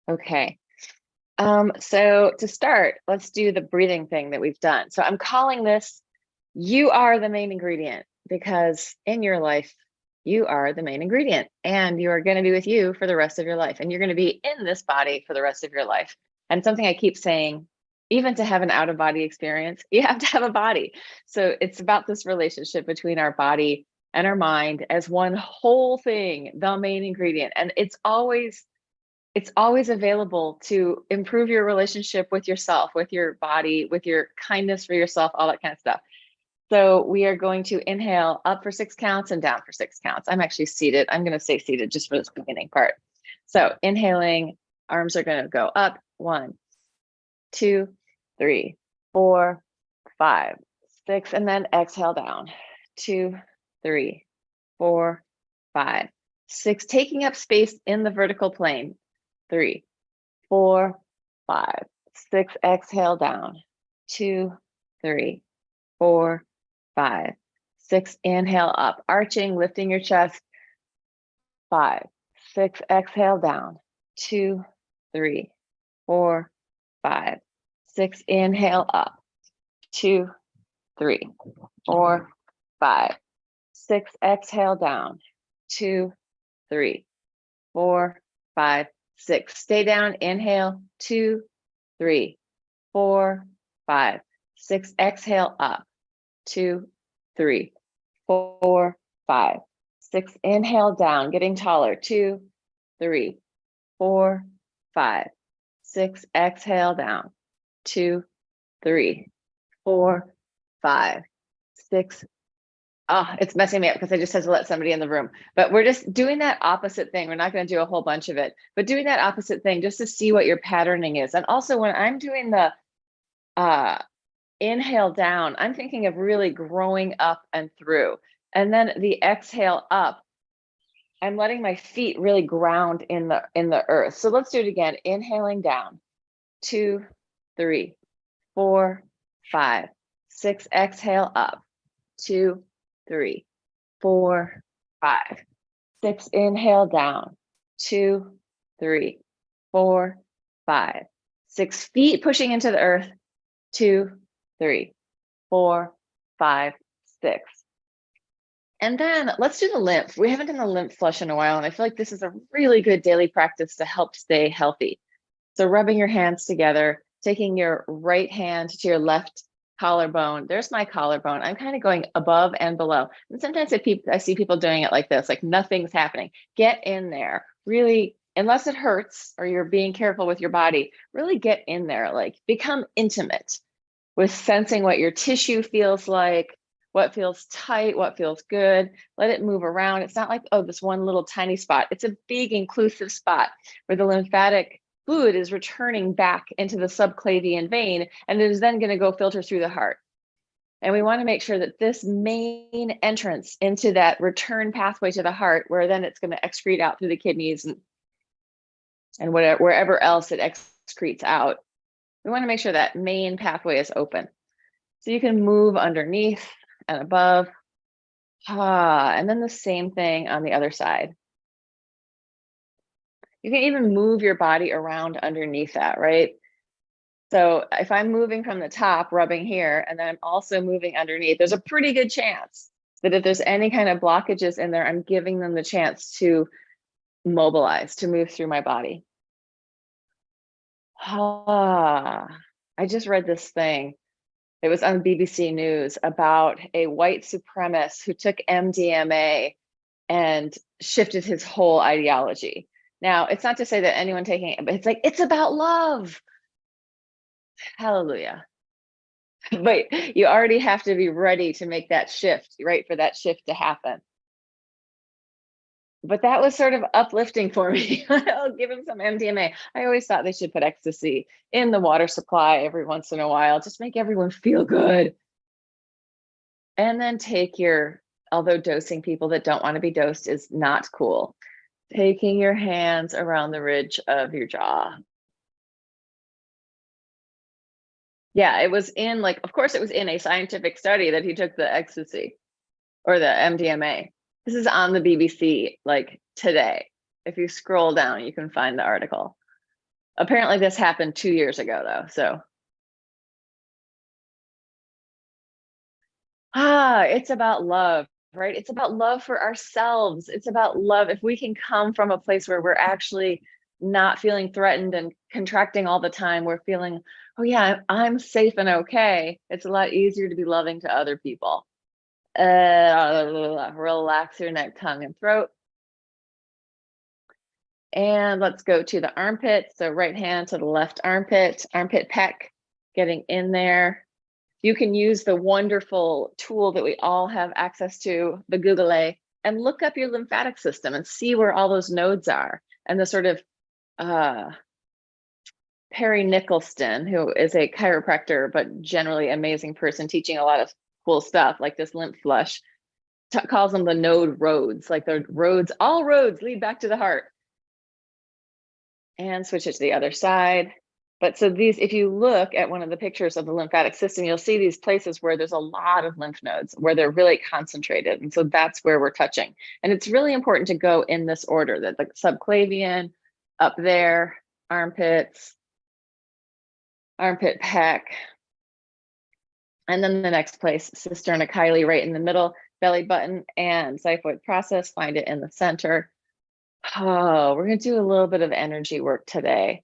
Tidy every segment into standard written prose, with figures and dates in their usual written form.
Okay. So to start, let's do the breathing thing that we've done. So I'm calling this, you are the main ingredient, because in your life, you are the main ingredient and you are going to be with you for the rest of your life. And you're going to be in this body for the rest of your life. And something I keep saying, even to have an out of body experience, you have to have a body. So it's about this relationship between our body and our mind as one whole thing, the main ingredient. And it's always available to improve your relationship with yourself, with your body, with your kindness for yourself, all that kind of stuff. So we are going to inhale up for 6 counts and down for 6 counts. I'm actually seated. I'm going to say seated just for this beginning part. So inhaling, arms are going to go up. 1, 2, 3, 4, 5, 6, and then exhale down. 2, 3, 4, 5, 6, taking up space in the vertical plane. 3, 4, 5, 6, exhale down. 2, 3, 4, 5, 6, inhale up, arching, lifting your chest. 5, 6, exhale down. 2, 3, 4, 5, 6, inhale up. 2, 3, 4, 5, 6, exhale down. 2, 3, 4, 5, 6. Stay down, inhale. 2, 3, 4, 5, 6. Exhale up. 2, 3, 4, 5, 6. Inhale down, getting taller. 2, 3, 4, 5, 6. Exhale down. 2, 3, 4, 5, 6. Oh, it's messing me up because I just had to let somebody in the room. But we're just doing that opposite thing. We're not going to do a whole bunch of it, but doing that opposite thing just to see what your patterning is. And also when I'm doing the inhale down, I'm thinking of really growing up and through. And then the exhale up, I'm letting my feet really ground in the earth. So let's do it again. Inhaling down. 2, 3, 4, 5, 6. Exhale up. 2, 3, 4, 5, 6. Inhale down. 2, 3, 4, 5, 6. Feet pushing into the earth. 2, 3, 4, 5, 6. And then let's do the lymph. We haven't done the lymph flush in a while, and I feel like this is a really good daily practice to help stay healthy. So rubbing your hands together, taking your right hand to your left collarbone. There's my collarbone. I'm kind of going above and below. And sometimes I see people doing it like this, like nothing's happening. Get in there. Really, unless it hurts or you're being careful with your body, really get in there, like become intimate with sensing what your tissue feels like, what feels tight, what feels good. Let it move around. It's not like, oh, this one little tiny spot. It's a big inclusive spot where the lymphatic fluid is returning back into the subclavian vein, and it is then going to go filter through the heart. And we want to make sure that this main entrance into that return pathway to the heart, where then it's going to excrete out through the kidneys and whatever, wherever else it excretes out, we want to make sure that main pathway is open. So you can move underneath and above. And then the same thing on the other side. You can even move your body around underneath that, right? So if I'm moving from the top, rubbing here, and then I'm also moving underneath, there's a pretty good chance that if there's any kind of blockages in there, I'm giving them the chance to mobilize, to move through my body. I just read this thing. It was on BBC News about a white supremacist who took MDMA and shifted his whole ideology. Now, it's not to say that anyone taking it, but it's like, it's about love. Hallelujah. But you already have to be ready to make that shift, right? For that shift to happen. But that was sort of uplifting for me. I'll give him some MDMA. I always thought they should put ecstasy in the water supply every once in a while, just make everyone feel good. And then take your, although dosing people that don't want to be dosed is not cool, taking your hands around the ridge of your jaw. Yeah, it was in, like, of course it was in a scientific study that he took the ecstasy or the MDMA. This is on the BBC, like today. If you scroll down, you can find the article. Apparently this happened 2 years ago though, so. It's about love, right? It's about love for ourselves. It's about love. If we can come from a place where we're actually not feeling threatened and contracting all the time, we're feeling, oh yeah, I'm safe and okay. It's a lot easier to be loving to other people. Relax your neck, tongue, and throat. And let's go to the armpit. So right hand to the left armpit, armpit pec, getting in there. You can use the wonderful tool that we all have access to, the Google, and look up your lymphatic system and see where all those nodes are. And the sort of Perry Nickelston, who is a chiropractor, but generally amazing person teaching a lot of cool stuff like this lymph flush, calls them the node roads, like the roads, all roads lead back to the heart. And switch it to the other side. But so these, if you look at one of the pictures of the lymphatic system, you'll see these places where there's a lot of lymph nodes, where they're really concentrated. And so that's where we're touching. And it's really important to go in this order, that the subclavian, up there, armpits, armpit pec, and then the next place, cisterna right in the middle, belly button, and xiphoid process, find it in the center. Oh, we're going to do a little bit of energy work today.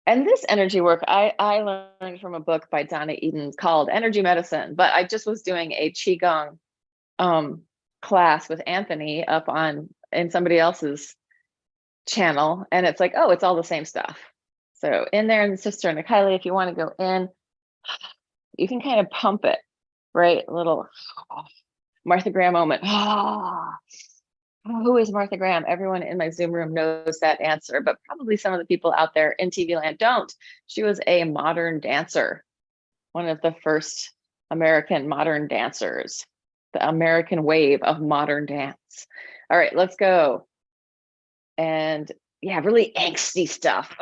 And this energy work, I learned from a book by Donna Eden called Energy Medicine, but I just was doing a Qigong class with Anthony up in somebody else's channel. And it's like, oh, it's all the same stuff. So in there in the cisterna chyli, if you want to go in, you can kind of pump it, right? A little Martha Graham moment. Who is Martha Graham? Everyone in my Zoom room knows that answer, but probably some of the people out there in TV land don't. She was a modern dancer, one of the first American modern dancers, the American wave of modern dance. All right, let's go. And yeah, really angsty stuff.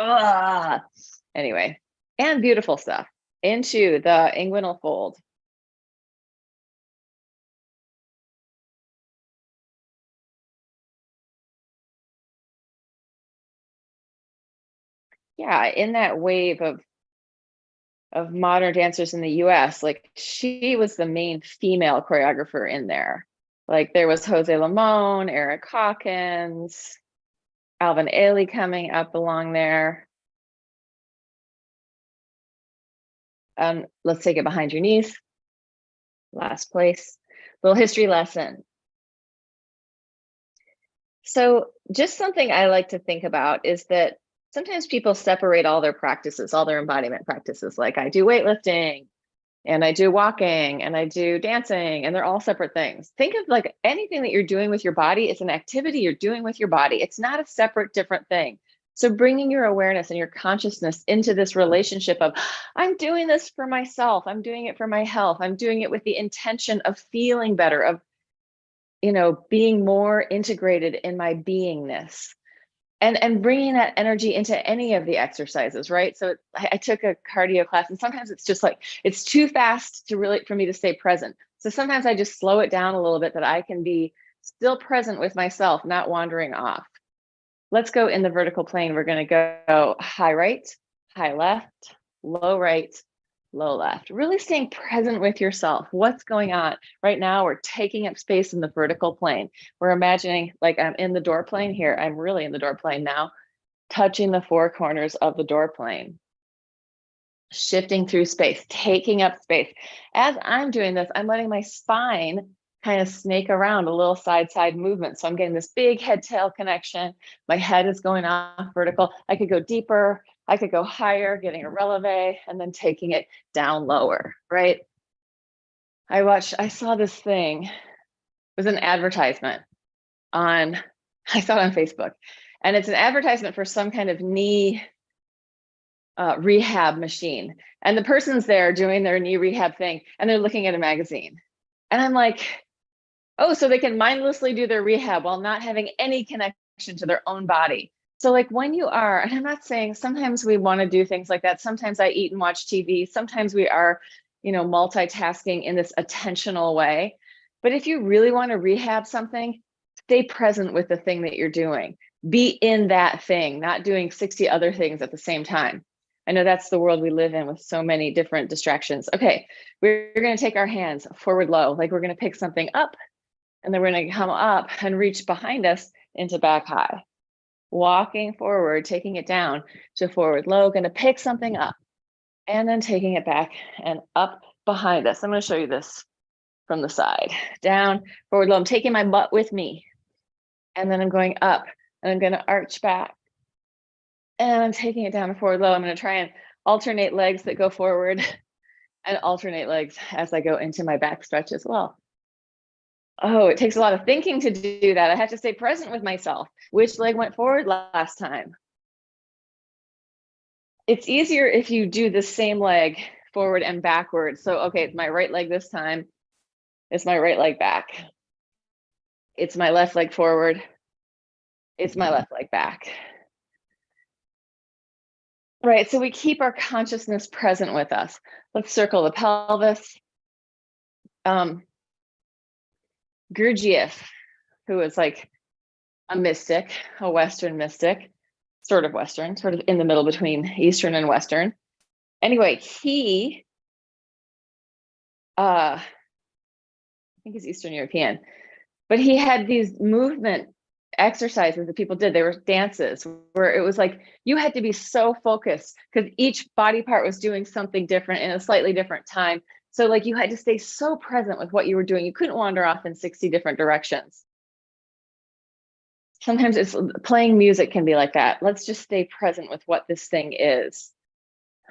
Anyway, and beautiful stuff into the inguinal fold. Yeah, in that wave of modern dancers in the US, like she was the main female choreographer in there. Like there was Jose Limon, Eric Hawkins, Alvin Ailey coming up along there. Let's take it behind your knees. Last place, little history lesson. So just something I like to think about is that sometimes people separate all their practices, all their embodiment practices. Like I do weightlifting and I do walking and I do dancing, and they're all separate things. Think of like anything that you're doing with your body, it's an activity you're doing with your body. It's not a separate, different thing. So bringing your awareness and your consciousness into this relationship of, I'm doing this for myself. I'm doing it for my health. I'm doing it with the intention of feeling better, of, being more integrated in my beingness. And bringing that energy into any of the exercises, right? So I took a cardio class, and sometimes it's just like, it's too fast for me to stay present. So sometimes I just slow it down a little bit, that I can be still present with myself, not wandering off. Let's go in the vertical plane. We're going to go high right, high left, low right, low left. Really staying present with yourself. What's going on right now? We're taking up space in the vertical plane. We're imagining like I'm in the door plane here. I'm really in the door plane now, touching the four corners of the door plane, shifting through space, taking up space. As I'm doing this, I'm letting my spine kind of snake around, a little side movement. So I'm getting this big head tail connection. My head is going off vertical. I could go deeper. I could go higher, getting a releve, and then taking it down lower, right? I saw this thing. It was an advertisement I saw it on Facebook, and it's an advertisement for some kind of knee rehab machine. And the person's there doing their knee rehab thing, and they're looking at a magazine. And I'm like, oh, so they can mindlessly do their rehab while not having any connection to their own body. So like when you are, and I'm not saying sometimes we want to do things like that. Sometimes I eat and watch TV. Sometimes we are, multitasking in this attentional way. But if you really want to rehab something, stay present with the thing that you're doing. Be in that thing, not doing 60 other things at the same time. I know that's the world we live in with so many different distractions. Okay, we're going to take our hands forward low, like we're going to pick something up, and then we're going to come up and reach behind us into back high. Walking forward, taking it down to forward low, going to pick something up, and then taking it back and up behind us. I'm going to show you this from the side. Down, forward low. I'm taking my butt with me. And then I'm going up, and I'm going to arch back. And I'm taking it down to forward low. I'm going to try and alternate legs that go forward and alternate legs as I go into my back stretch as well. Oh, it takes a lot of thinking to do that. I have to stay present with myself. Which leg went forward last time? It's easier if you do the same leg forward and backwards. So, okay, it's my right leg this time. It's my right leg back. It's my left leg forward. It's my left leg back. Right, so we keep our consciousness present with us. Let's circle the pelvis. Gurdjieff, who was like a mystic, a Western mystic, sort of Western, sort of in the middle between Eastern and Western. Anyway, he, I think he's Eastern European, but he had these movement exercises that people did. They were dances where it was like you had to be so focused because each body part was doing something different in a slightly different time. So like you had to stay so present with what you were doing. You couldn't wander off in 60 different directions. Sometimes it's playing music can be like that. Let's just stay present with what this thing is.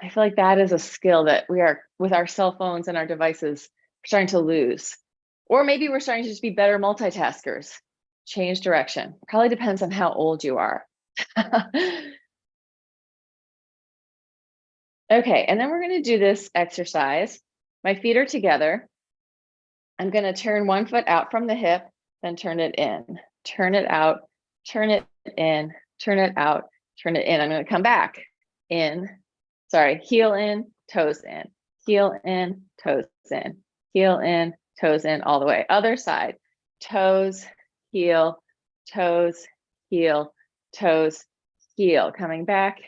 I feel like that is a skill that we are, with our cell phones and our devices, starting to lose. Or maybe we're starting to just be better multitaskers. Change direction. Probably depends on how old you are. Okay, and then we're going to do this exercise. My feet are together. I'm going to turn one foot out from the hip, then turn it in. Turn it out, turn it in, turn it out, turn it in. I'm going to come back in. Sorry, heel in, toes in. Heel in, toes in. Heel in, toes in, all the way. Other side. Toes, heel, toes, heel, toes, heel. Coming back,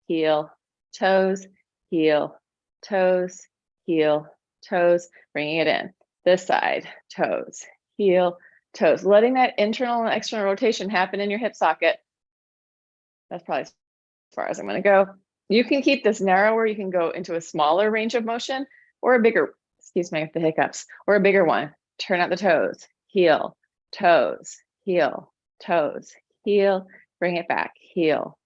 heel, toes, heel, toes, heel, toes. Bringing it in. This side, toes, heel, toes. Letting that internal and external rotation happen in your hip socket. That's probably as far as I'm going to go. You can keep this narrower. You can go into a smaller range of motion or a bigger, excuse me, the hiccups, or a bigger one. Turn out the toes, heel, toes, heel, toes, heel, bring it back, heel,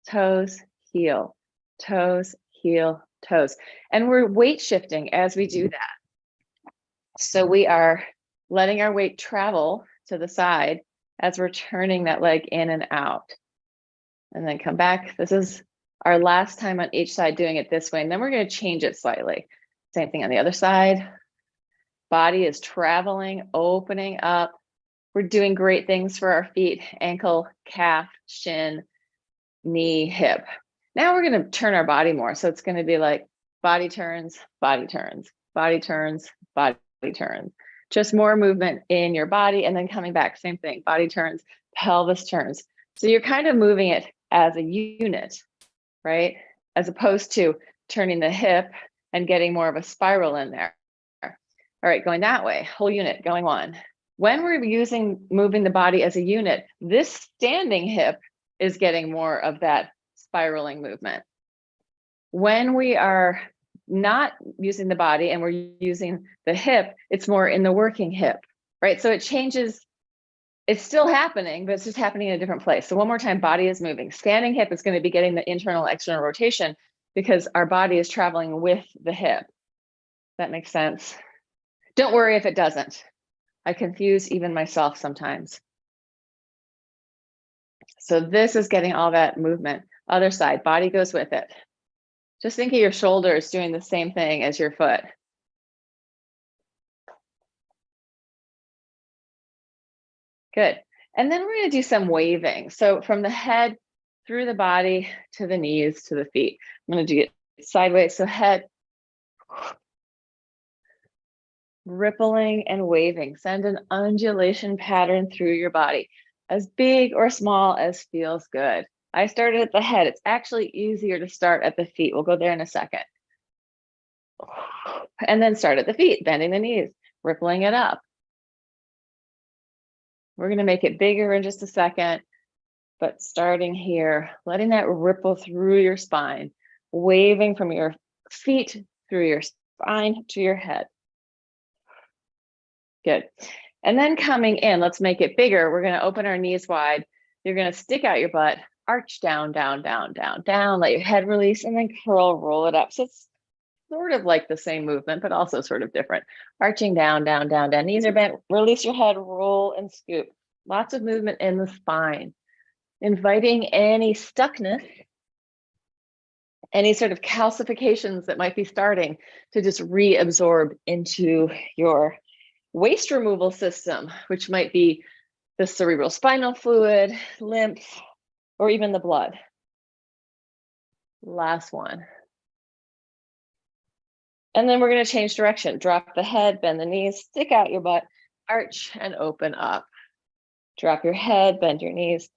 toes, heel, toes, heel, toes. And we're weight shifting as we do that. So we are letting our weight travel to the side as we're turning that leg in and out. And then come back. This is our last time on each side doing it this way. And then we're going to change it slightly. Same thing on the other side. Body is traveling, opening up. We're doing great things for our feet, ankle, calf, shin, knee, hip. Now we're going to turn our body more. So it's going to be like body turns, body turns, body turns, body turns. Just more movement in your body and then coming back. Same thing, body turns, pelvis turns. So you're kind of moving it as a unit, right? As opposed to turning the hip and getting more of a spiral in there. All right, going that way, whole unit going on. When we're moving the body as a unit, this standing hip is getting more of that spiraling movement. When we are not using the body and we're using the hip, it's more in the working hip, right? So it changes. It's still happening, but it's just happening in a different place. So one more time, body is moving. Standing hip is going to be getting the internal, external rotation because our body is traveling with the hip. That makes sense? Don't worry if it doesn't. I confuse even myself sometimes. So this is getting all that movement. Other side, body goes with it. Just think of your shoulders doing the same thing as your foot. Good. And then we're going to do some waving. So from the head through the body to the knees to the feet. I'm going to do it sideways. So head, rippling and waving. Send an undulation pattern through your body, as big or small as feels good. I started at the head. It's actually easier to start at the feet. We'll go there in a second. And then start at the feet, bending the knees, rippling it up. We're going to make it bigger in just a second, but starting here, letting that ripple through your spine, waving from your feet through your spine to your head. Good. And then coming in, let's make it bigger. We're going to open our knees wide. You're going to stick out your butt, arch down, down, down, down, down, let your head release, and then curl, roll it up. So it's sort of like the same movement, but also sort of different. Arching down, down, down, down. Knees are bent. Release your head, roll and scoop. Lots of movement in the spine. Inviting any stuckness, any sort of calcifications that might be starting to just reabsorb into your waste removal system, which might be the cerebral spinal fluid, lymph, or even the blood. Last one. And then we're going to change direction. Drop the head, bend the knees, stick out your butt, arch and open up. Drop your head, bend your knees,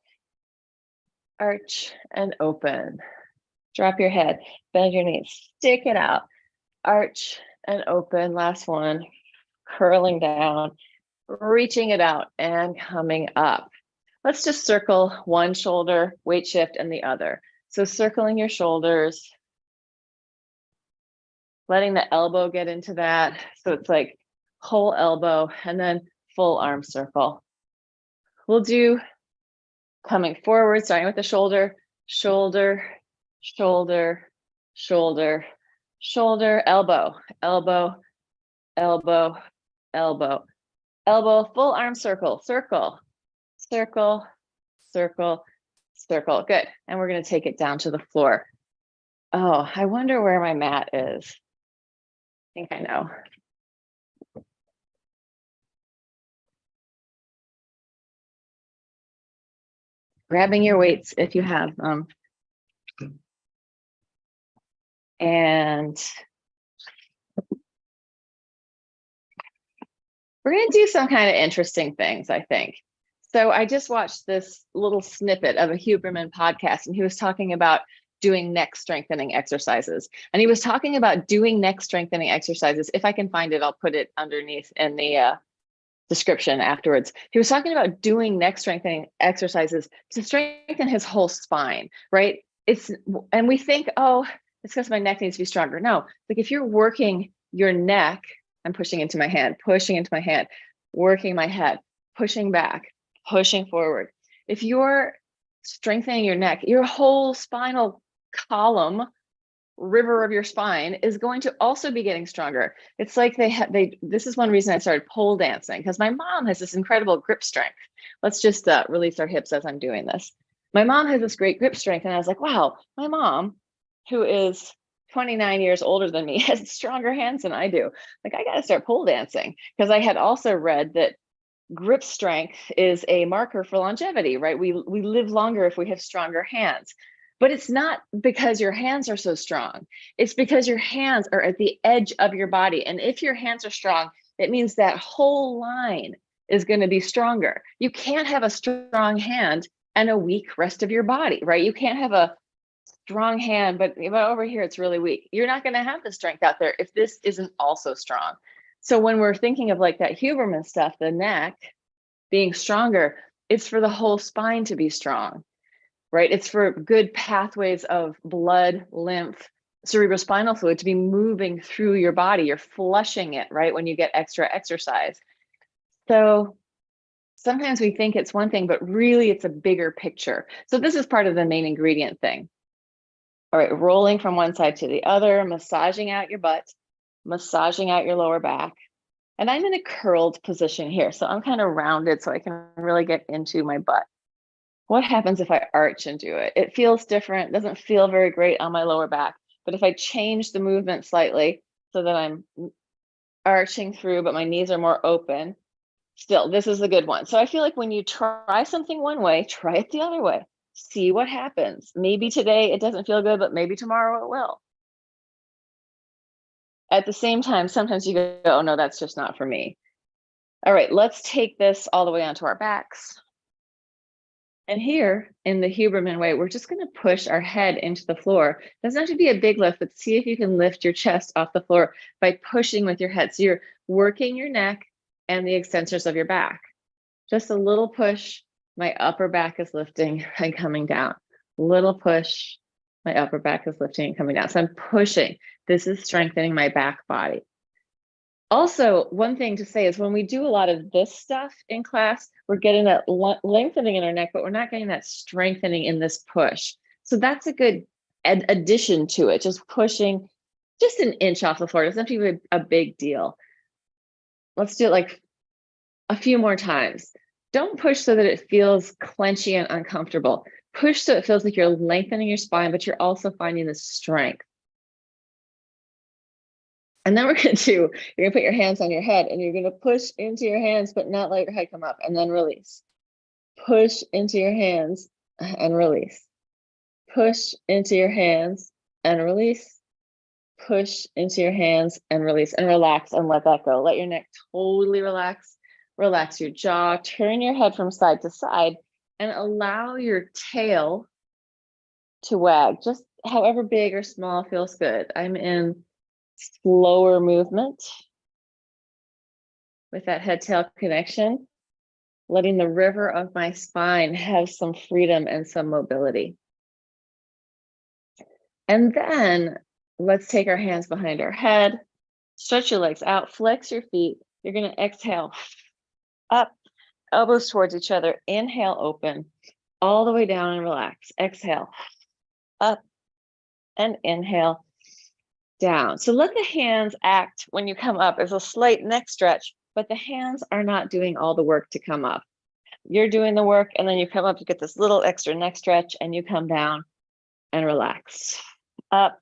arch and open. Drop your head, bend your knees, stick it out, arch and open. Last one, curling down, reaching it out and coming up. Let's just circle one shoulder, weight shift, and the other. So circling your shoulders, letting the elbow get into that. So it's like whole elbow and then full arm circle. We'll do coming forward, starting with the shoulder, shoulder, shoulder, shoulder, shoulder, elbow, elbow, elbow, elbow, elbow, full arm circle, circle, circle, circle, circle. Good. And we're going to take it down to the floor. Oh, I wonder where my mat is. I think I know. Grabbing your weights if you have them. And we're going to do some kind of interesting things, I think. So I just watched this little snippet of a Huberman podcast, and he was talking about doing neck strengthening exercises. And he was talking about doing neck strengthening exercises. If I can find it, I'll put it underneath in the description afterwards. He was talking about doing neck strengthening exercises to strengthen his whole spine, right? And we think, oh, it's because my neck needs to be stronger. No, like if you're working your neck, I'm pushing into my hand, working my head, pushing back, pushing forward. If you're strengthening your neck, your whole spinal column, river of your spine, is going to also be getting stronger. It's like this is one reason I started pole dancing, because my mom has this incredible grip strength. Let's just release our hips as I'm doing this. My mom has this great grip strength, and I was like, wow, my mom, who is 29 years older than me, has stronger hands than I do. Like, I got to start pole dancing, because I had also read that grip strength is a marker for longevity, right? We live longer if we have stronger hands. But it's not because your hands are so strong. It's because your hands are at the edge of your body. And if your hands are strong, it means that whole line is going to be stronger. You can't have a strong hand and a weak rest of your body, right? You can't have a strong hand, but over here it's really weak. You're not going to have the strength out there if this isn't also strong. So when we're thinking of like that Huberman stuff, the neck being stronger, it's for the whole spine to be strong, right? It's for good pathways of blood, lymph, cerebrospinal fluid to be moving through your body. You're flushing it, right, when you get extra exercise. So sometimes we think it's one thing, but really it's a bigger picture. So this is part of the main ingredient thing. All right, rolling from one side to the other, massaging out your butt, massaging out your lower back. And I'm in a curled position here. So I'm kind of rounded so I can really get into my butt. What happens if I arch and do it? It feels different, doesn't feel very great on my lower back. But if I change the movement slightly so that I'm arching through, but my knees are more open, still, this is a good one. So I feel like when you try something one way, try it the other way. See what happens. Maybe today it doesn't feel good, but maybe tomorrow it will. At the same time, sometimes you go, oh no, that's just not for me. All right, let's take this all the way onto our backs. And here in the Huberman way, we're just going to push our head into the floor. It doesn't have to be a big lift, but see if you can lift your chest off the floor by pushing with your head. So you're working your neck and the extensors of your back. Just a little push. My upper back is lifting and coming down. Little push. My upper back is lifting and coming down. So I'm pushing. This is strengthening my back body. Also, one thing to say is when we do a lot of this stuff in class, we're getting that lengthening in our neck, but we're not getting that strengthening in this push. So that's a good addition to it. Just pushing just an inch off the floor. It doesn't have to be a big deal. Let's do it like a few more times. Don't push so that it feels clenchy and uncomfortable. Push so it feels like you're lengthening your spine, but you're also finding the strength. And then we're going to you're going to put your hands on your head and you're going to push into your hands, but not let your head come up, and then release. Push into your hands and release. Push into your hands and release. Push into your hands and release, and relax and let that go. Let your neck totally relax. Relax your jaw, turn your head from side to side, and allow your tail to wag, just however big or small feels good. I'm in slower movement with that head tail connection, letting the river of my spine have some freedom and some mobility. And then let's take our hands behind our head, stretch your legs out, flex your feet. You're going to exhale up, elbows towards each other. Inhale, open all the way down and relax. Exhale up and inhale down. So let the hands act when you come up as a slight neck stretch, but the hands are not doing all the work to come up. You're doing the work, and then you come up, you get this little extra neck stretch, and you come down and relax. Up,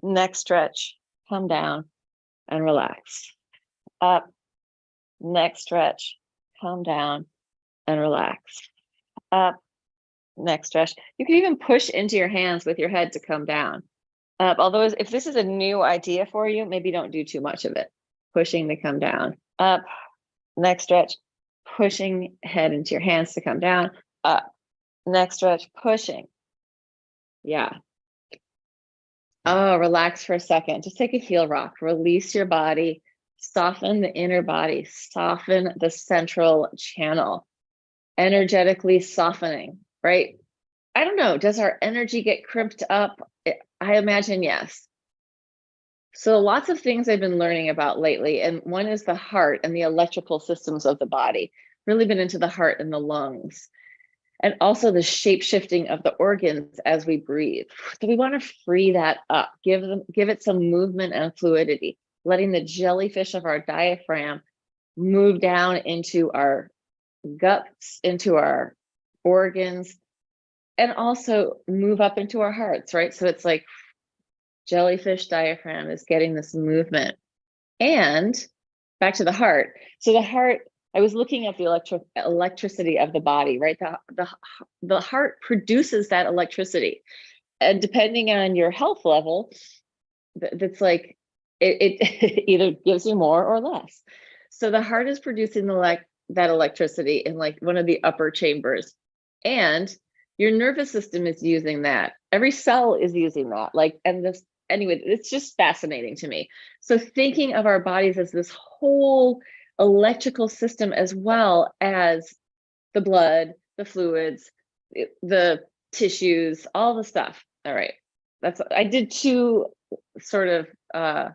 neck stretch, come down and relax. Up, neck stretch, come down and relax. Up, neck stretch. You can even push into your hands with your head to come down. Although if this is a new idea for you, maybe don't do too much of it. Pushing to come down. Up, neck stretch, pushing head into your hands to come down. Up, neck stretch, pushing. Yeah. Oh, relax for a second. Just take a heel rock. Release your body. Soften the inner body. Soften the central channel. Energetically softening, right? I don't know. Does our energy get crimped up? I imagine yes. So lots of things I've been learning about lately, and one is the heart and the electrical systems of the body. Really been into the heart and the lungs, and also the shape shifting of the organs as we breathe. So we want to free that up, give it some movement and fluidity, letting the jellyfish of our diaphragm move down into our guts, into our organs, and also move up into our hearts, right? So it's like jellyfish diaphragm is getting this movement. And back to the heart. So the heart, I was looking at the electricity of the body, right? The heart produces that electricity. And depending on your health level, that's like, it either gives you more or less. So the heart is producing that electricity in like one of the upper chambers. And your nervous system is using that. Every cell is using that. Anyway, it's just fascinating to me. So thinking of our bodies as this whole electrical system, as well as the blood, the fluids, the tissues, all the stuff. All right. I did two sort of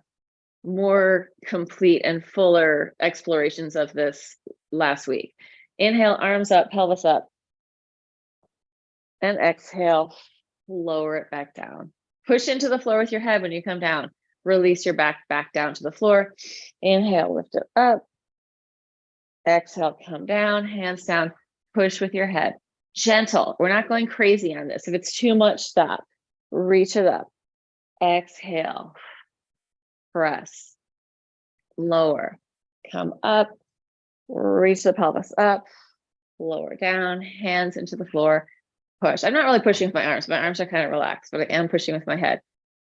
more complete and fuller explorations of this last week. Inhale, arms up, pelvis up. And exhale, lower it back down. Push into the floor with your head when you come down. Release your back down to the floor. Inhale, lift it up. Exhale, come down, hands down, push with your head. Gentle. We're not going crazy on this. If it's too much, stop. Reach it up. Exhale. Press. Lower. Come up. Reach the pelvis up. Lower down. Hands into the floor. Push. I'm not really pushing with my arms. My arms are kind of relaxed, but I am pushing with my head.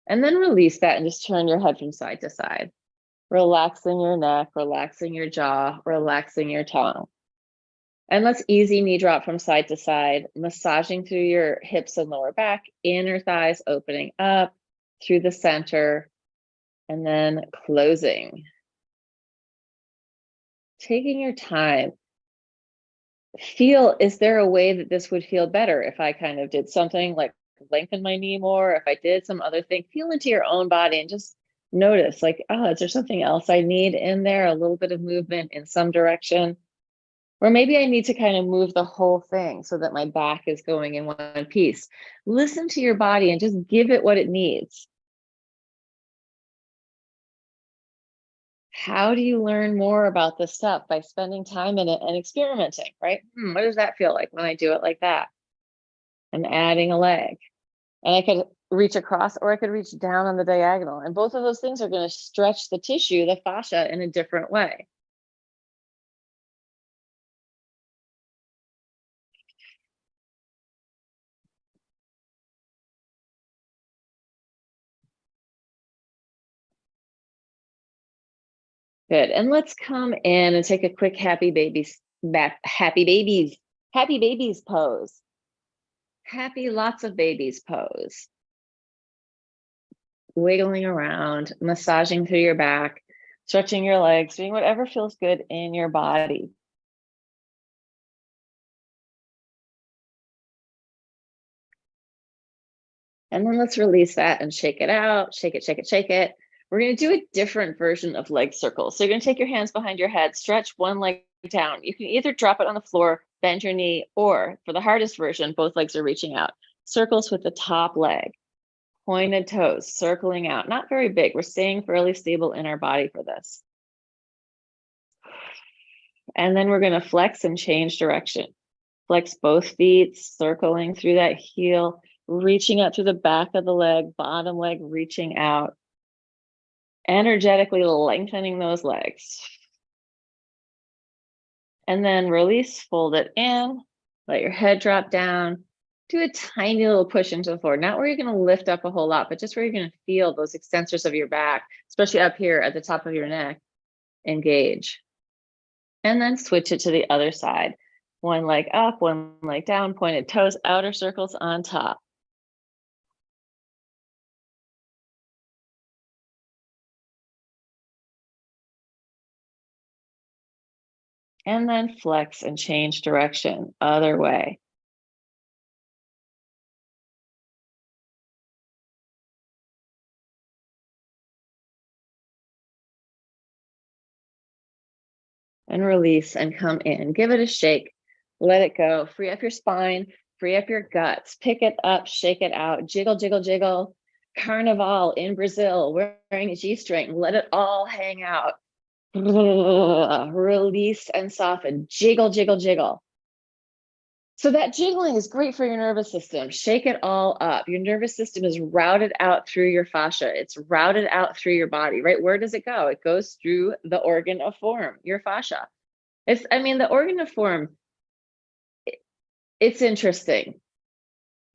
And then release that and just turn your head from side to side. Relaxing your neck, relaxing your jaw, relaxing your tongue. And let's easy knee drop from side to side, massaging through your hips and lower back, inner thighs opening up through the center, and then closing. Taking your time. Feel, is there a way that this would feel better if I kind of did something like lengthen my knee more, if I did some other thing? Feel into your own body and just notice, like, oh, is there something else I need in there? A little bit of movement in some direction. Or maybe I need to kind of move the whole thing so that my back is going in one piece. Listen to your body and just give it what it needs. How do you learn more about this stuff? By spending time in it and experimenting, right? What does that feel like when I do it like that? And adding a leg. And I could reach across or I could reach down on the diagonal. And both of those things are going to stretch the tissue, the fascia, in a different way. Good. And let's come in and take a quick happy babies pose. Happy lots of babies pose. Wiggling around, massaging through your back, stretching your legs, doing whatever feels good in your body. And then let's release that and shake it out, shake it, shake it, shake it. We're going to do a different version of leg circles. So you're going to take your hands behind your head, stretch one leg down. You can either drop it on the floor, bend your knee, or for the hardest version, both legs are reaching out. Circles with the top leg, pointed toes, circling out, not very big. We're staying fairly stable in our body for this. And then we're going to flex and change direction. Flex both feet, circling through that heel, reaching out through the back of the leg, bottom leg reaching out. Energetically lengthening those legs. And then release, fold it in, let your head drop down. Do a tiny little push into the floor, not where you're going to lift up a whole lot, but just where you're going to feel those extensors of your back, especially up here at the top of your neck, engage. And then switch it to the other side. One leg up, one leg down, pointed toes, outer circles on top. And then flex and change direction, other way. And release and come in. Give it a shake. Let it go. Free up your spine, free up your guts. Pick it up, shake it out. Jiggle, jiggle, jiggle. Carnival in Brazil, wearing a G-string. Let it all hang out. Release and soften. Jiggle, jiggle, jiggle. So that jiggling is great for your nervous system. Shake it all up. Your nervous system is routed out through your fascia. It's routed out through your body, right? Where does it go? It goes through the organ of form, your fascia. The organ of form, it's interesting.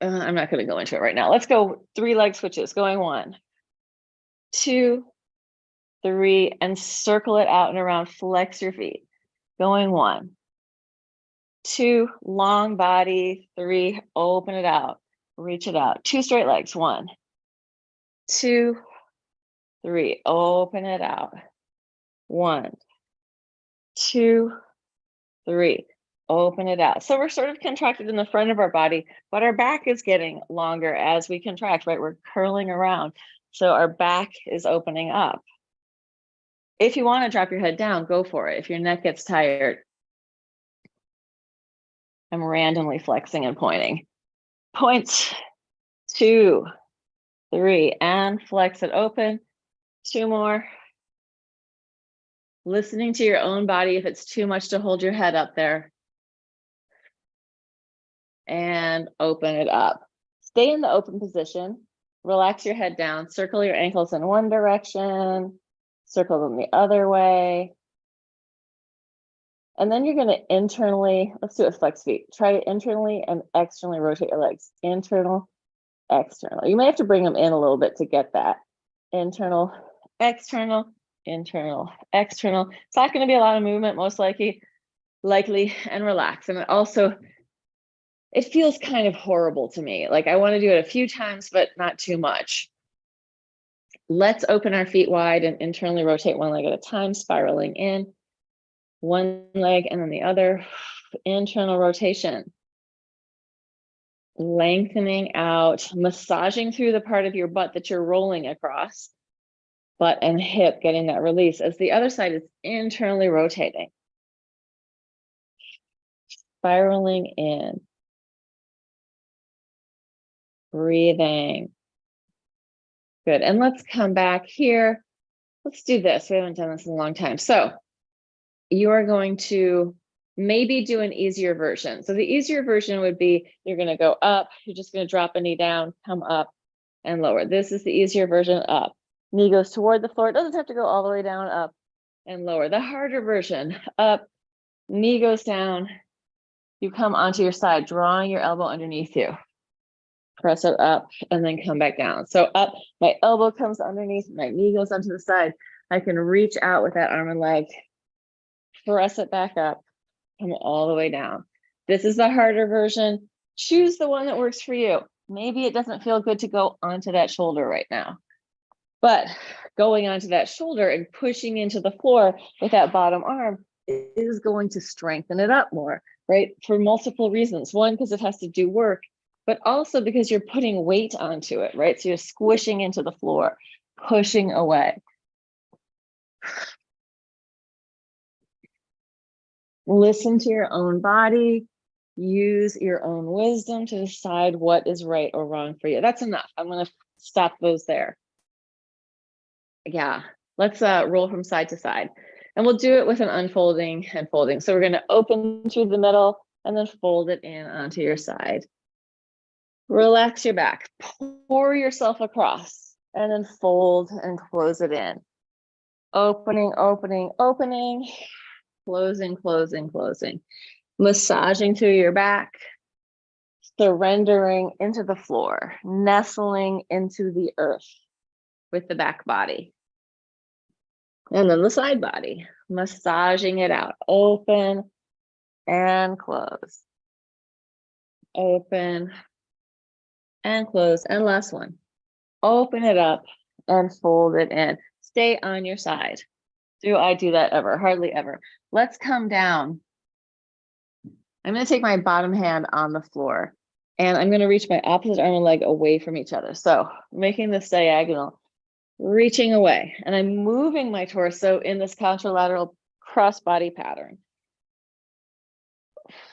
I'm not going to go into it right now. Let's go 3 leg switches. Going 1, 2, 3, and circle it out and around. Flex your feet. Going 1, 2, long body. 3, open it out. Reach it out. 2 straight legs. 1, 2, 3, open it out. 1, 2, 3, open it out. So we're sort of contracted in the front of our body, but our back is getting longer as we contract, right? We're curling around. So our back is opening up. If you want to drop your head down, go for it. If your neck gets tired, I'm randomly flexing and pointing. Point, 2, 3, and flex it open. 2 more. Listening to your own body if it's too much to hold your head up there. And open it up. Stay in the open position. Relax your head down. Circle your ankles in one direction. Circle them the other way. And then you're going to internally, let's do a flex feet. Try to internally and externally rotate your legs. Internal, external. You may have to bring them in a little bit to get that. Internal, external, internal, external. It's not going to be a lot of movement, most likely, and relax. And it feels kind of horrible to me. Like I want to do it a few times, but not too much. Let's open our feet wide and internally rotate one leg at a time, spiraling in. One leg and then the other. Internal rotation. Lengthening out, massaging through the part of your butt that you're rolling across. Butt and hip, getting that release as the other side is internally rotating. Spiraling in. Breathing. Good. And let's come back here. Let's do this. We haven't done this in a long time. So you are going to maybe do an easier version. So the easier version would be you're going to go up. You're just going to drop a knee down, come up and lower. This is the easier version, up. Knee goes toward the floor. It doesn't have to go all the way down, up and lower. The harder version, up, knee goes down. You come onto your side, drawing your elbow underneath you. Press it up and then come back down. So up, my elbow comes underneath, my knee goes onto the side. I can reach out with that arm and leg, press it back up, come all the way down. This is the harder version. Choose the one that works for you. Maybe it doesn't feel good to go onto that shoulder right now, but going onto that shoulder and pushing into the floor with that bottom arm is going to strengthen it up more, right? For multiple reasons. One, because it has to do work, but also because you're putting weight onto it, right? So you're squishing into the floor, pushing away. Listen to your own body, use your own wisdom to decide what is right or wrong for you. That's enough. I'm going to stop those there. Yeah, let's roll from side to side. And we'll do it with an unfolding and folding. So we're going to open through the middle and then fold it in onto your side. Relax your back, pour yourself across, and then fold and close it in. Opening, opening, opening, closing, closing, closing. Massaging through your back, surrendering into the floor, nestling into the earth with the back body. And then the side body, massaging it out, open and close. Open and close. And last one, open it up and fold it in. Stay on your side. Do I do that ever? Hardly ever. Let's come down. I'm going to take my bottom hand on the floor and I'm going to reach my opposite arm and leg away from each other. So making this diagonal, reaching away, and I'm moving my torso in this contralateral cross-body pattern.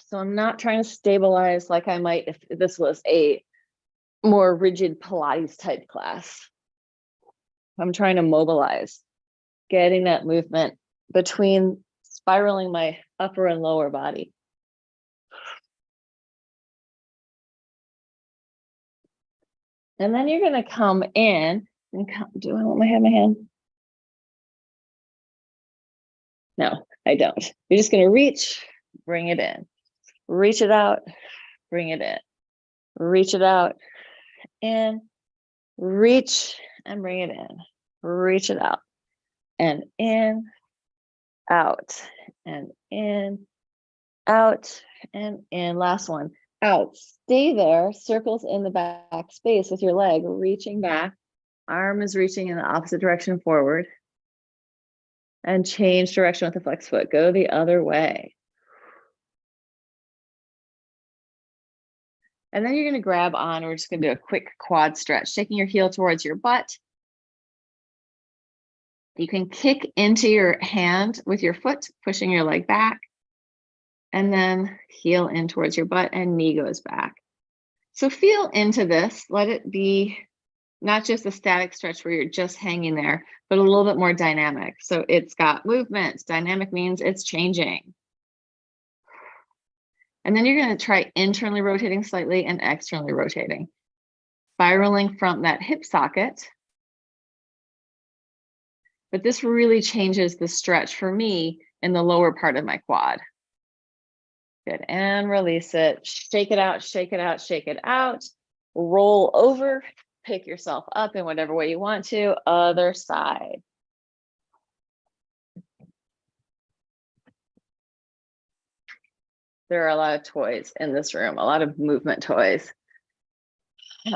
So I'm not trying to stabilize like I might if this was a more rigid Pilates type class. I'm trying to mobilize, getting that movement between spiraling my upper and lower body. And then you're going to come in and do I want my hand? No, I don't. You're just going to reach, bring it in, reach it out, bring it in, reach it out, and reach and bring it in, reach it out, and in, out, and in, out, and in. Last one, out. Stay there, circles in the back space with your leg reaching back, arm is reaching in the opposite direction forward, and change direction with the flex foot. Go the other way. And then you're going to grab on. We're just going to do a quick quad stretch, taking your heel towards your butt. You can kick into your hand with your foot, pushing your leg back, and then heel in towards your butt and knee goes back. So feel into this. Let it be not just a static stretch where you're just hanging there, but a little bit more dynamic. So it's got movement. Dynamic means it's changing. And then you're going to try internally rotating slightly and externally rotating, spiraling from that hip socket. But this really changes the stretch for me in the lower part of my quad. Good, and release it. Shake it out, shake it out, shake it out. Roll over, pick yourself up in whatever way you want to. Other side. There are a lot of toys in this room, a lot of movement toys.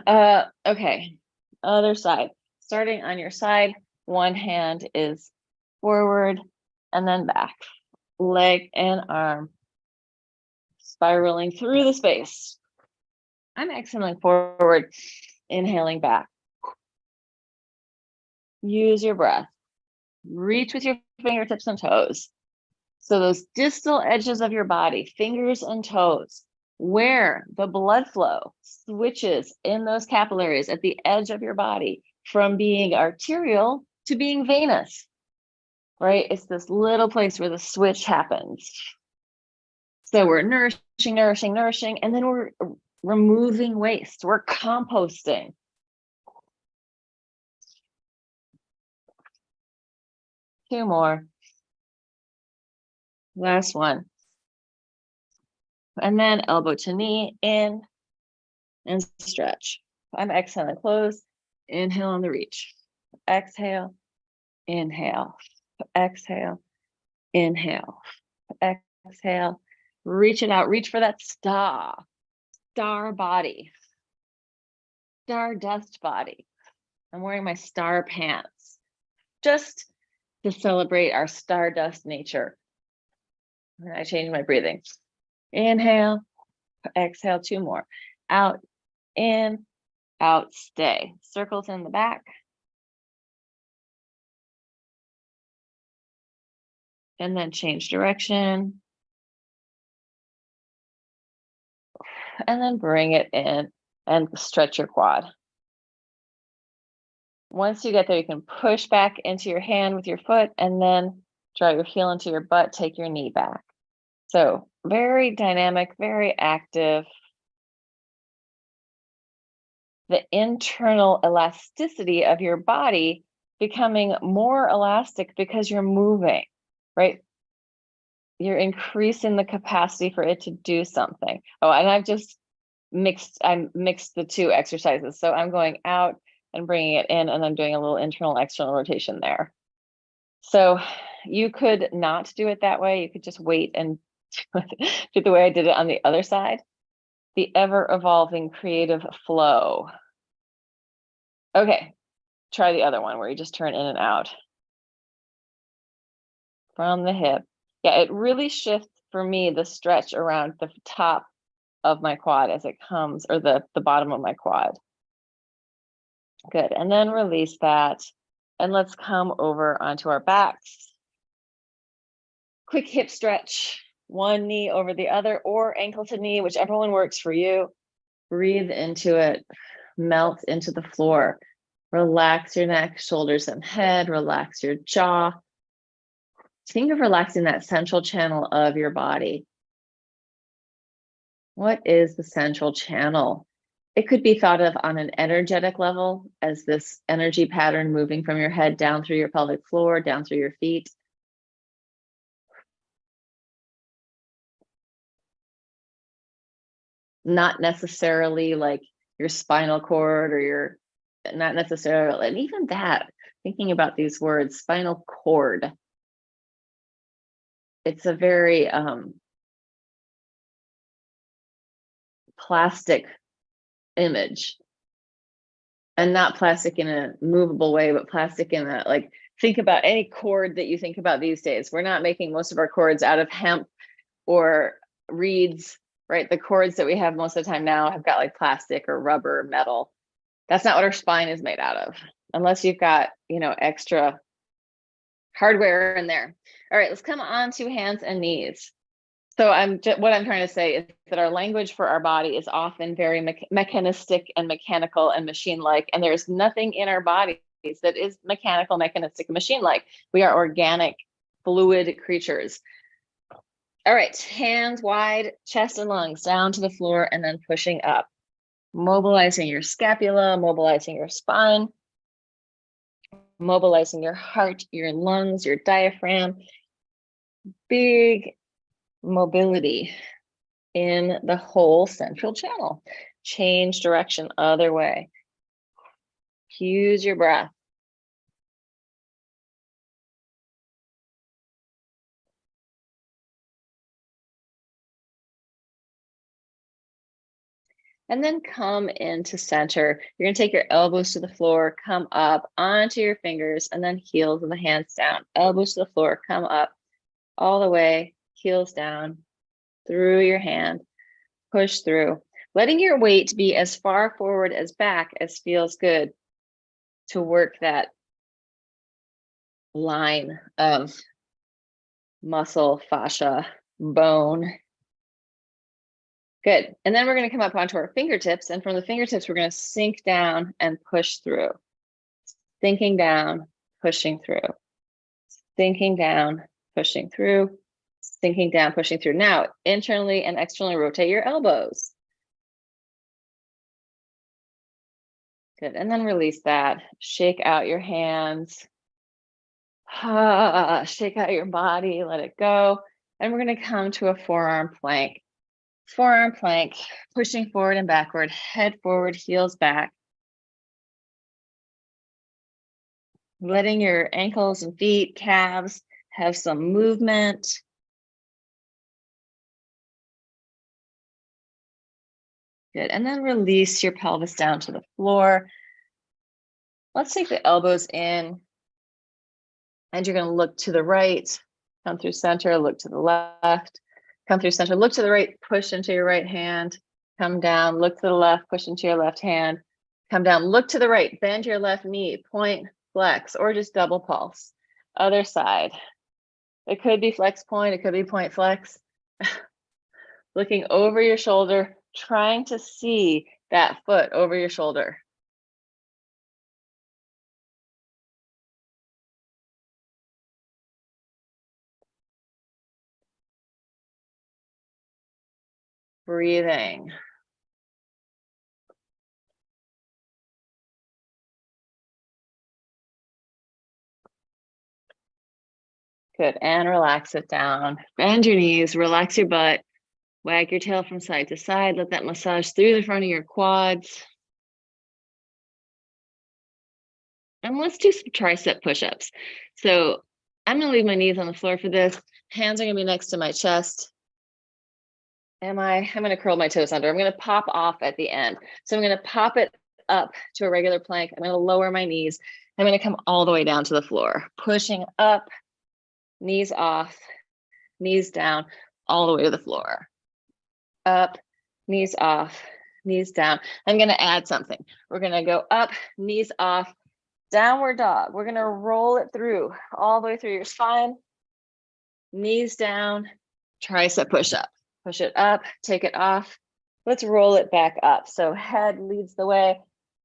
Okay, other side. Starting on your side, one hand is forward and then back. Leg and arm spiraling through the space. I'm exhaling forward, inhaling back. Use your breath. Reach with your fingertips and toes. So those distal edges of your body, fingers and toes, where the blood flow switches in those capillaries at the edge of your body from being arterial to being venous, right? It's this little place where the switch happens. So we're nourishing, nourishing, nourishing, and then we're removing waste. We're composting. Two more. Last one. And then elbow to knee, in and stretch. I'm exhaling, close. Inhale on the reach. Exhale, inhale, exhale, inhale, exhale. Reach it out, reach for that star body, stardust body. I'm wearing my star pants just to celebrate our stardust nature. And I change my breathing. Inhale, exhale, two more. Out, in, out, stay. Circles in the back. And then change direction. And then bring it in and stretch your quad. Once you get there, you can push back into your hand with your foot and then draw your heel into your butt, take your knee back. So very dynamic, very active. The internal elasticity of your body becoming more elastic because you're moving, right? You're increasing the capacity for it to do something. Oh, and I mixed the two exercises. So I'm going out and bringing it in, and I'm doing a little internal, external rotation there. So you could not do it that way. You could just wait and do it the way I did it on the other side. The ever-evolving creative flow. Okay, try the other one where you just turn in and out. From the hip. Yeah, it really shifts for me the stretch around the top of my quad as it comes, or the bottom of my quad. Good, and then release that. And let's come over onto our backs. Quick hip stretch, one knee over the other or ankle to knee, whichever one works for you. Breathe into it, melt into the floor. Relax your neck, shoulders, and head, relax your jaw. Think of relaxing that central channel of your body. What is the central channel? It could be thought of on an energetic level as this energy pattern moving from your head down through your pelvic floor, down through your feet. Not necessarily like your spinal cord or not necessarily, and even that, thinking about these words, spinal cord. It's a very plastic image, and not plastic in a movable way, but plastic in a, like, think about any cord that you think about these days. We're not making most of our cords out of hemp or reeds, right? The cords that we have most of the time now have got like plastic or rubber or metal. That's not what our spine is made out of, unless you've got, extra hardware in there. All right, let's come on to hands and knees. So what I'm trying to say is that our language for our body is often very mechanistic and mechanical and machine-like, and there's nothing in our bodies that is mechanical, mechanistic, machine-like. We are organic, fluid creatures. All right, hands wide, chest and lungs down to the floor, and then pushing up. Mobilizing your scapula, mobilizing your spine, mobilizing your heart, your lungs, your diaphragm. Big mobility in the whole central channel. Change direction, other way. Use your breath. And then come into center. You're gonna take your elbows to the floor, come up onto your fingers, and then heels of the hands down. Elbows to the floor, come up all the way, heels down, through your hand, push through. Letting your weight be as far forward as back as feels good to work that line of muscle, fascia, bone. Good. And then we're going to come up onto our fingertips. And from the fingertips, we're going to sink down and push through. Sinking down, pushing through. Sinking down, pushing through. Sinking down, pushing through. Now, internally and externally rotate your elbows. Good. And then release that. Shake out your hands. Shake out your body. Let it go. And we're going to come to a forearm plank. Forearm plank, pushing forward and backward, head forward, heels back. Letting your ankles and feet, calves have some movement. Good, and then release your pelvis down to the floor. Let's take the elbows in, and you're going to look to the right, come through center, look to the left, come through center, look to the right, push into your right hand, come down, look to the left, push into your left hand, come down, look to the right, bend your left knee, point, flex, or just double pulse. Other side. It could be flex point, it could be point flex. Looking over your shoulder, trying to see that foot over your shoulder. Breathing. Good, and relax it down. Bend your knees, relax your butt, wag your tail from side to side, let that massage through the front of your quads. And let's do some tricep push-ups. So I'm gonna leave my knees on the floor for this. Hands are gonna be next to my chest. I'm gonna curl my toes under. I'm gonna pop off at the end. So I'm gonna pop it up to a regular plank. I'm gonna lower my knees. I'm gonna come all the way down to the floor, pushing up, knees off, knees down, all the way to the floor. Up, knees off, knees down. I'm gonna add something. We're gonna go up, knees off, downward dog. We're gonna roll it through, all the way through your spine, knees down, tricep push up. Push it up, take it off. Let's roll it back up. So head leads the way,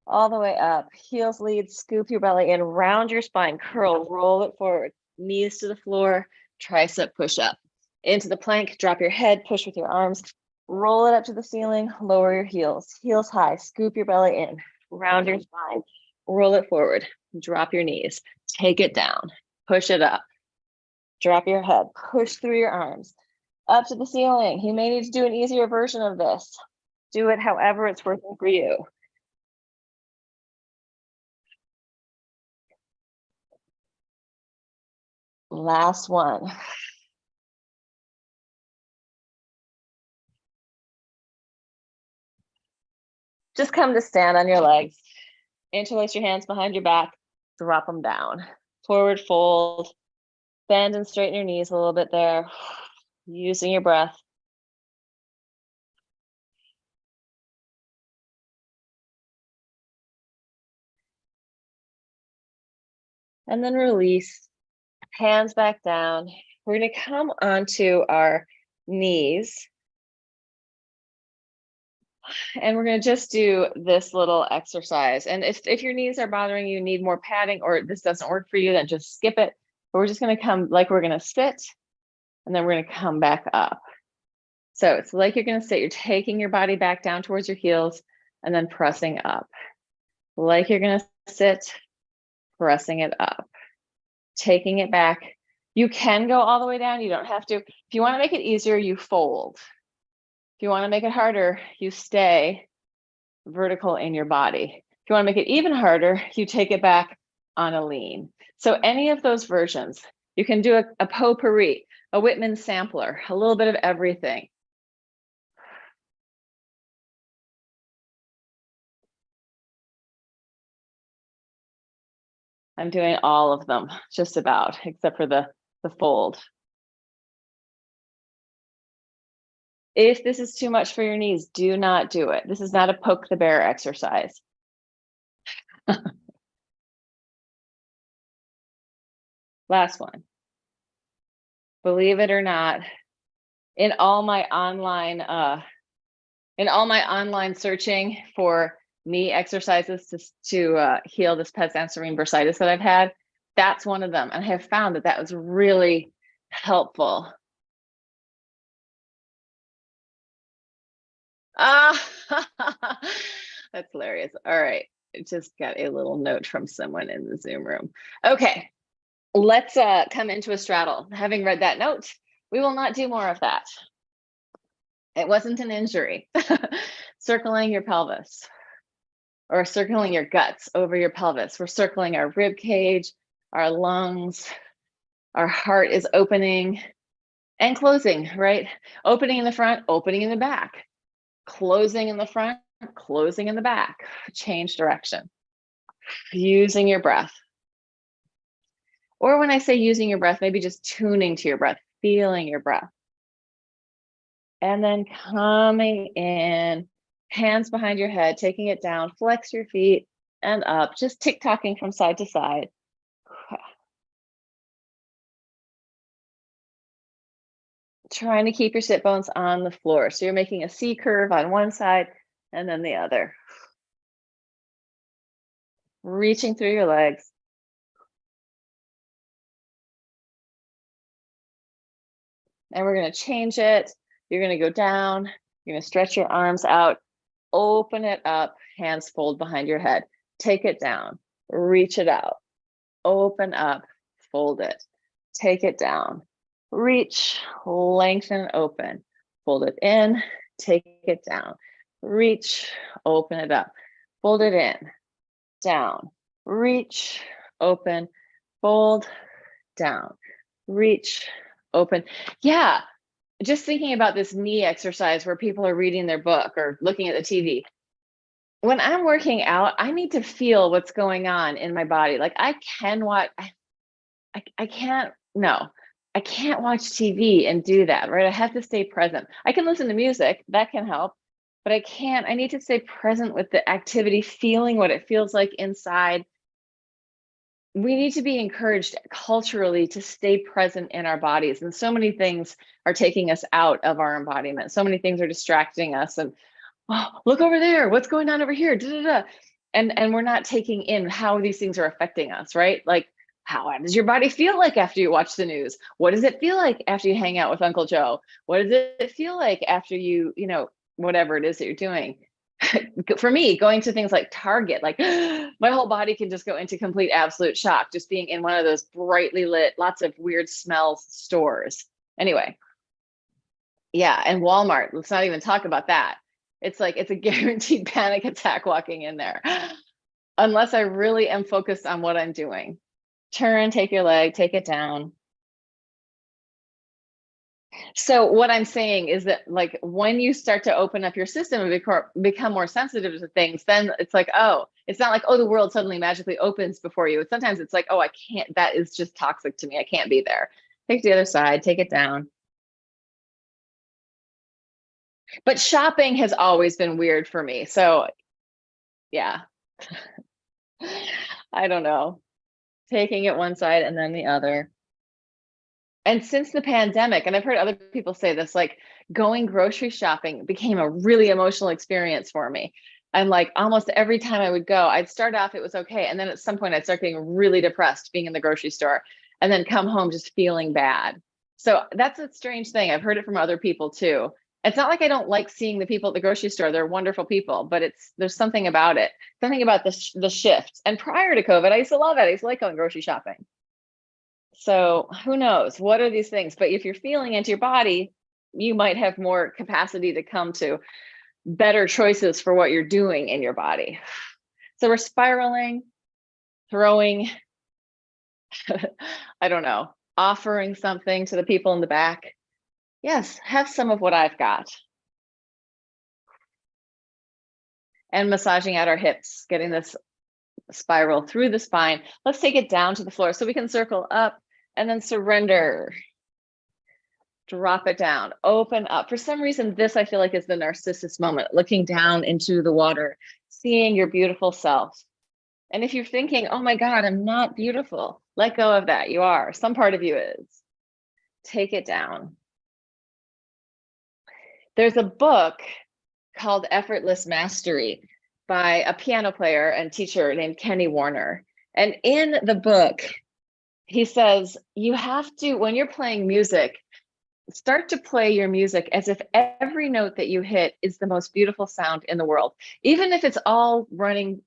all the way up. Heels lead, scoop your belly in, round your spine, curl, roll it forward. Knees to the floor, tricep push up. Into the plank, drop your head, push with your arms, roll it up to the ceiling, lower your heels. Heels high, scoop your belly in, round your spine, roll it forward, drop your knees, take it down, push it up, drop your head, push through your arms, up to the ceiling. You may need to do an easier version of this. Do it however it's working for you. Last one. Just come to stand on your legs. Interlace your hands behind your back, drop them down. Forward fold, bend and straighten your knees a little bit there, using your breath. And then release, hands back down. We're gonna come onto our knees. And we're going to just do this little exercise. And if your knees are bothering you, need more padding, or this doesn't work for you, then just skip it. But we're just going to come like we're going to sit, and then we're going to come back up. So it's like you're going to sit, you're taking your body back down towards your heels and then pressing up. Like you're going to sit, pressing it up, taking it back. You can go all the way down. You don't have to. If you want to make it easier, you fold. If you want to make it harder, you stay vertical in your body. If you want to make it even harder, you take it back on a lean. So any of those versions, you can do a potpourri, a Whitman sampler, a little bit of everything. I'm doing all of them, just about, except for the fold. If this is too much for your knees, do not do it. This is not a poke the bear exercise. Last one. Believe it or not, in all my online searching for knee exercises to heal this pes anserine bursitis that I've had, that's one of them. And I have found that that was really helpful. That's hilarious. All right. I just got a little note from someone in the Zoom room. Okay, let's come into a straddle. Having read that note, we will not do more of that. It wasn't an injury. Circling your pelvis or circling your guts over your pelvis. We're circling our rib cage, our lungs, our heart is opening and closing, right? Opening in the front, opening in the back, closing in the front, closing in the back. Change direction. Using your breath. Or when I say using your breath, maybe just tuning to your breath, feeling your breath. And then coming in, hands behind your head, taking it down, flex your feet and up, just tick-tocking from side to side. Trying to keep your sit bones on the floor. So you're making a C curve on one side and then the other. Reaching through your legs. And we're going to change it. You're going to go down. You're going to stretch your arms out. Open it up. Hands fold behind your head. Take it down. Reach it out. Open up. Fold it. Take it down. Reach. Lengthen. Open. Fold it in. Take it down. Reach. Open it up. Fold it in. Down. Reach. Open. Fold. Down. Reach. Open. Yeah, just thinking about this knee exercise where people are reading their book or looking at the TV. When I'm working out, I need to feel what's going on in my body. Like I can watch, I can't watch TV and do that, right? I have to stay present. I can listen to music, that can help, but I need to stay present with the activity, feeling what it feels like inside. We need to be encouraged culturally to stay present in our bodies. And so many things are taking us out of our embodiment. So many things are distracting us. And oh, look over there, what's going on over here? Da, da, da. And we're not taking in how these things are affecting us, right? Like, how does your body feel like after you watch the news? What does it feel like after you hang out with Uncle Joe? What does it feel like after you whatever it is that you're doing? For me, going to things like Target, like my whole body can just go into complete absolute shock just being in one of those brightly lit, lots of weird smells stores. Anyway, yeah, and Walmart, let's not even talk about that. It's like it's a guaranteed panic attack walking in there, unless I really am focused on what I'm doing. Turn, take your leg, take it down. So what I'm saying is that, like, when you start to open up your system and become more sensitive to things, then it's like, oh, it's not like, oh, the world suddenly magically opens before you. Sometimes it's like, oh, I can't, that is just toxic to me. I can't be there. Take the other side, take it down. But shopping has always been weird for me. So yeah, I don't know. Taking it one side and then the other. And since the pandemic, and I've heard other people say this, like going grocery shopping became a really emotional experience for me. And like almost every time I would go, I'd start off, it was okay. And then at some point I'd start getting really depressed being in the grocery store and then come home just feeling bad. So that's a strange thing. I've heard it from other people too. It's not like I don't like seeing the people at the grocery store. They're wonderful people, but there's something about it, something about the shift. And prior to COVID, I used to love it. I used to like going grocery shopping. So who knows? What are these things? But if you're feeling into your body, you might have more capacity to come to better choices for what you're doing in your body. So we're spiraling, throwing, I don't know, offering something to the people in the back. Yes, have some of what I've got. And massaging out our hips, getting this spiral through the spine. Let's take it down to the floor so we can circle up and then surrender. Drop it down, open up. For some reason, this I feel like is the narcissist moment, looking down into the water, seeing your beautiful self. And if you're thinking, oh my God, I'm not beautiful, let go of that. You are. Some part of you is. Take it down. There's a book called Effortless Mastery by a piano player and teacher named Kenny Warner. And in the book, he says, you have to, when you're playing music, start to play your music as if every note that you hit is the most beautiful sound in the world. Even if it's all running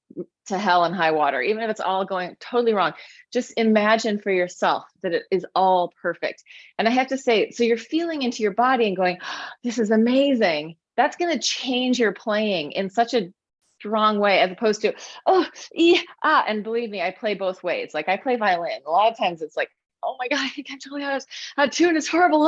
to hell and high water, even if it's all going totally wrong, just imagine for yourself that it is all perfect. And I have to say, so you're feeling into your body and going, oh, this is amazing. That's going to change your playing in such a strong way, as opposed to, oh, and believe me, I play both ways. Like I play violin. A lot of times it's like, oh my God, I think I'm totally out of tune. It's horrible.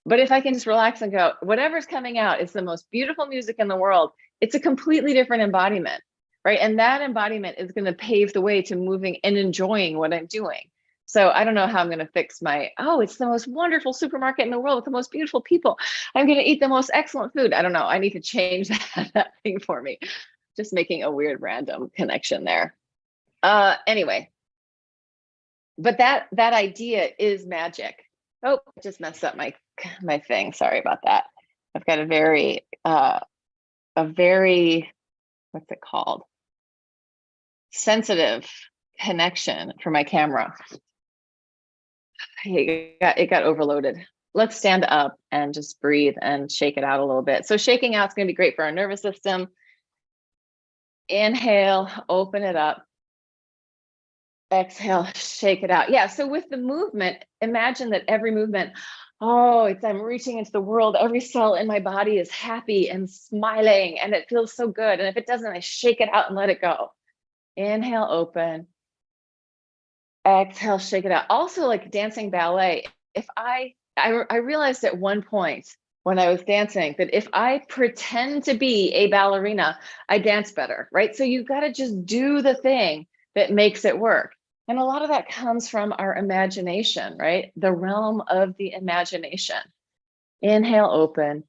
But if I can just relax and go, whatever's coming out is the most beautiful music in the world. It's a completely different embodiment, right? And that embodiment is going to pave the way to moving and enjoying what I'm doing. So I don't know how I'm going to fix my, oh, it's the most wonderful supermarket in the world with the most beautiful people. I'm going to eat the most excellent food. I don't know. I need to change that thing for me. Just making a weird random connection there. Anyway. But that idea is magic. Oh, I just messed up my thing. Sorry about that. I've got a very, what's it called? Sensitive connection for my camera. It got overloaded. Let's stand up and just breathe and shake it out a little bit. So shaking out is going to be great for our nervous system. Inhale, open it up. Exhale, shake it out. Yeah, so with the movement, imagine that every movement, I'm reaching into the world. Every cell in my body is happy and smiling, and it feels so good. And if it doesn't, I shake it out and let it go. Inhale, open. Exhale, shake it out. Also, like dancing ballet, if I realized at one point when I was dancing that if I pretend to be a ballerina, I dance better, right? So you've got to just do the thing that makes it work. And a lot of that comes from our imagination, right? The realm of the imagination. Inhale, open.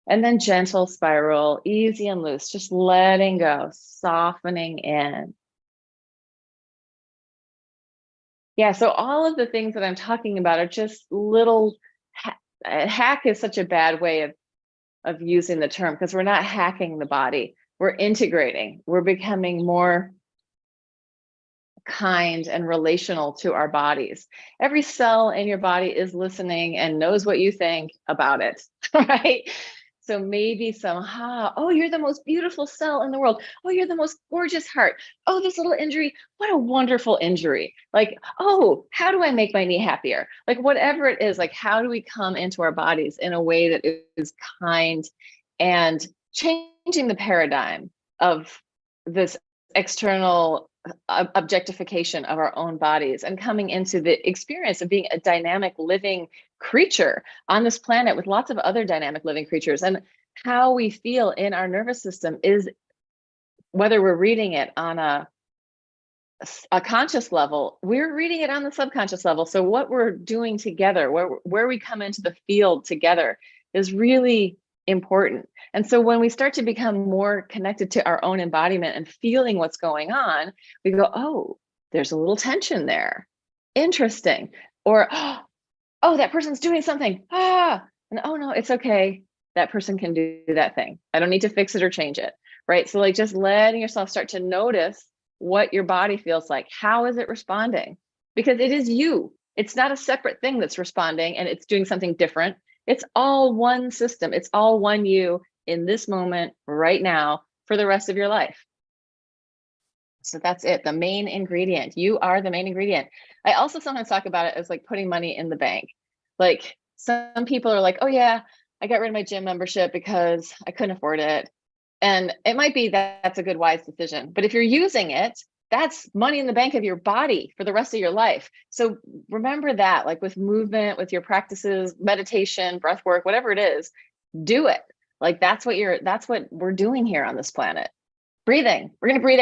And then gentle spiral, easy and loose, just letting go, softening in. Yeah, so all of the things that I'm talking about are just little, hack is such a bad way of using the term, because we're not hacking the body. We're integrating. We're becoming more kind and relational to our bodies. Every cell in your body is listening and knows what you think about it, right? So maybe oh, you're the most beautiful cell in the world. Oh, you're the most gorgeous heart. Oh, this little injury, what a wonderful injury. Like, oh, how do I make my knee happier? Like whatever it is, like how do we come into our bodies in a way that is kind and changing the paradigm of this external objectification of our own bodies and coming into the experience of being a dynamic living creature on this planet with lots of other dynamic living creatures. And how we feel in our nervous system is, whether we're reading it on a conscious level, we're reading it on the subconscious level. So what we're doing together, where we come into the field together, is really important. And so when we start to become more connected to our own embodiment and feeling what's going on, we go, oh, there's a little tension there. Interesting. Or, oh, that person's doing something. And oh no, it's okay. That person can do that thing. I don't need to fix it or change it. Right. So like just letting yourself start to notice what your body feels like. How is it responding? Because it is you. It's not a separate thing that's responding and it's doing something different. It's all one system. It's all one you in this moment right now for the rest of your life. So that's it. The main ingredient. You are the main ingredient. I also sometimes talk about it as like putting money in the bank. Like, Some people are like, oh yeah, I got rid of my gym membership because I couldn't afford it. And it might be that that's a good, wise decision. But if you're using it, that's money in the bank of your body for the rest of your life. So remember that, like with movement, with your practices, meditation, breath work, whatever it is, do it. Like that's what we're doing here on this planet. Breathing. We're going to breathe